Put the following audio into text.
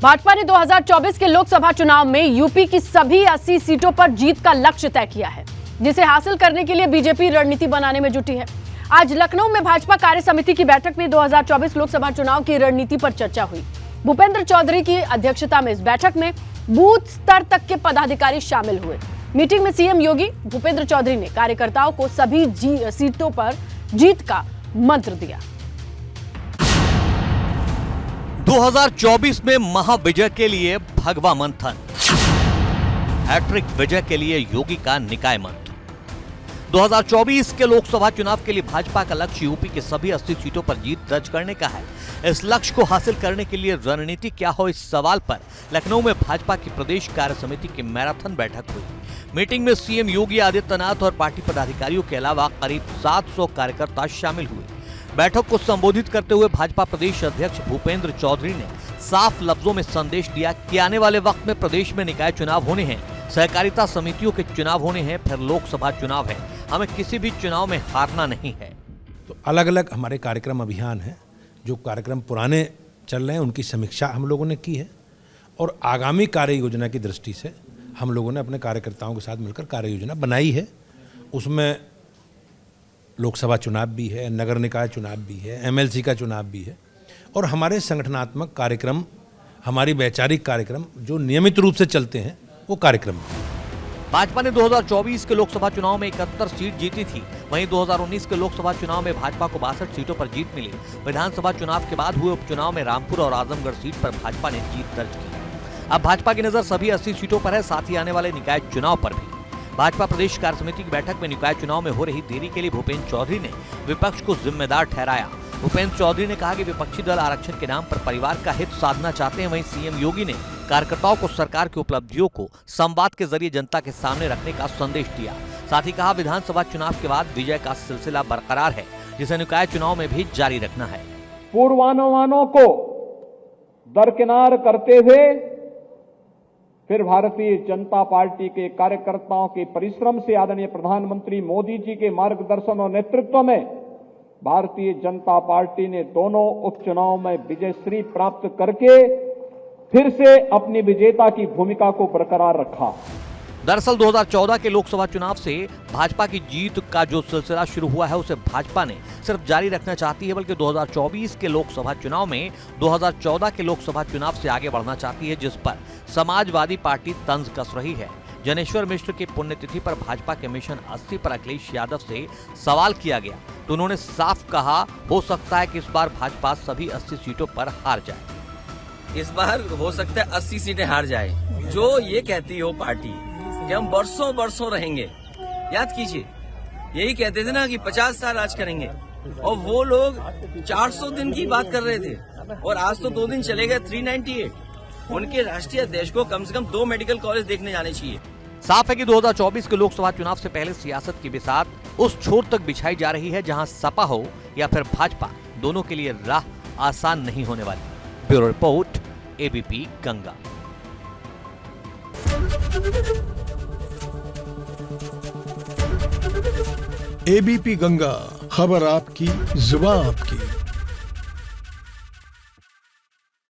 भाजपा ने 2024 के लोकसभा चुनाव में यूपी की सभी 80 सीटों पर जीत का लक्ष्य तय किया है, जिसे हासिल करने के लिए बीजेपी रणनीति बनाने में जुटी है। आज लखनऊ में भाजपा कार्य समिति की बैठक में 2024 लोकसभा चुनाव की रणनीति पर चर्चा हुई। भूपेंद्र चौधरी की अध्यक्षता में इस बैठक में बूथ स्तर तक के पदाधिकारी शामिल हुए। मीटिंग में सीएम योगी भूपेंद्र चौधरी ने कार्यकर्ताओं को सभी सीटों पर जीत का मंत्र दिया। 2024 में महाविजय के लिए भगवा मंथन, हैट्रिक विजय के लिए योगी का निकाय मंत्र। 2024 के लोकसभा चुनाव के लिए भाजपा का लक्ष्य यूपी के सभी 80 सीटों पर जीत दर्ज करने का है। इस लक्ष्य को हासिल करने के लिए रणनीति क्या हो, इस सवाल पर लखनऊ में भाजपा की प्रदेश कार्य समिति की मैराथन बैठक हुई। मीटिंग में सीएम योगी आदित्यनाथ और पार्टी पदाधिकारियों के अलावा करीब 700 कार्यकर्ता शामिल हुए। बैठक को संबोधित करते हुए भाजपा प्रदेश अध्यक्ष भूपेंद्र चौधरी ने साफ लफ्जों में संदेश दिया कि आने वाले वक्त में प्रदेश में निकाय चुनाव होने हैं, सहकारिता समितियों के चुनाव होने हैं, फिर लोकसभा चुनाव है। हमें किसी भी चुनाव में हारना नहीं है। तो अलग अलग हमारे कार्यक्रम अभियान हैं, जो कार्यक्रम पुराने चल रहे हैं उनकी समीक्षा हम लोगों ने की है और आगामी कार्य योजना की दृष्टि से हम लोगों ने अपने कार्यकर्ताओं के साथ मिलकर कार्य योजना बनाई है। उसमें लोकसभा चुनाव भी है, नगर निकाय चुनाव भी है, एमएलसी का चुनाव भी है और हमारे संगठनात्मक कार्यक्रम, हमारी वैचारिक कार्यक्रम जो नियमित रूप से चलते हैं वो कार्यक्रम है। भाजपा ने 2024 के लोकसभा चुनाव में 71 सीट जीती थी। वहीं 2019 के लोकसभा चुनाव में भाजपा को 62 सीटों पर जीत मिली। विधानसभा चुनाव के बाद हुए उपचुनाव में रामपुर और आजमगढ़ सीट पर भाजपा ने जीत दर्ज की। अब भाजपा की नजर सभी 80 सीटों पर है, साथ ही आने वाले निकाय चुनाव पर भी। भाजपा प्रदेश कार्य समिति की बैठक में निकाय चुनाव में हो रही देरी के लिए भूपेंद्र चौधरी ने विपक्ष को जिम्मेदार ठहराया। भूपेंद्र चौधरी ने कहा कि विपक्षी दल आरक्षण के नाम पर परिवार का हित साधना चाहते हैं। वहीं सीएम योगी ने कार्यकर्ताओं को सरकार की उपलब्धियों को संवाद के जरिए जनता के सामने रखने का संदेश दिया। साथ ही कहा विधानसभा चुनाव के बाद विजय का सिलसिला बरकरार है, जिसे निकाय चुनाव में भी जारी रखना है। पूर्वानुमानों को दरकिनार करते हुए फिर भारतीय जनता पार्टी के कार्यकर्ताओं के परिश्रम से आदरणीय प्रधानमंत्री मोदी जी के मार्गदर्शन और नेतृत्व में भारतीय जनता पार्टी ने दोनों उपचुनाव में विजयश्री प्राप्त करके फिर से अपनी विजेता की भूमिका को बरकरार रखा। दरअसल 2014 के लोकसभा चुनाव से भाजपा की जीत का जो सिलसिला शुरू हुआ है उसे भाजपा ने सिर्फ जारी रखना चाहती है, बल्कि 2024 के लोकसभा चुनाव में 2014 के लोकसभा चुनाव से आगे बढ़ना चाहती है, जिस पर समाजवादी पार्टी तंज कस रही है। जनेश्वर मिश्र की पुण्यतिथि पर भाजपा के मिशन 80 पर अखिलेश यादव से सवाल किया गया तो उन्होंने साफ कहा, हो सकता है कि इस बार भाजपा सभी 80 सीटों पर हार जाए। इस बार हो सकता है 80 सीटें हार जाए। जो ये कहती हो पार्टी कि हम बरसों बरसों रहेंगे, याद कीजिए यही कहते थे ना कि 50 साल राज करेंगे, और वो लोग 400 दिन की बात कर रहे थे और आज तो 2 दिन चले गए 398। उनके राष्ट्रीय अध्यक्ष को कम से कम 2 मेडिकल कॉलेज देखने जाने चाहिए। साफ है कि 2024 के लोकसभा चुनाव से पहले सियासत की बिसात उस छोर तक बिछाई जा रही है जहां सपा हो या फिर भाजपा, दोनों के लिए राह आसान नहीं होने वाली। Bureau report, ABP Ganga. ABP Ganga, खबर आपकी, जुबान आपकी।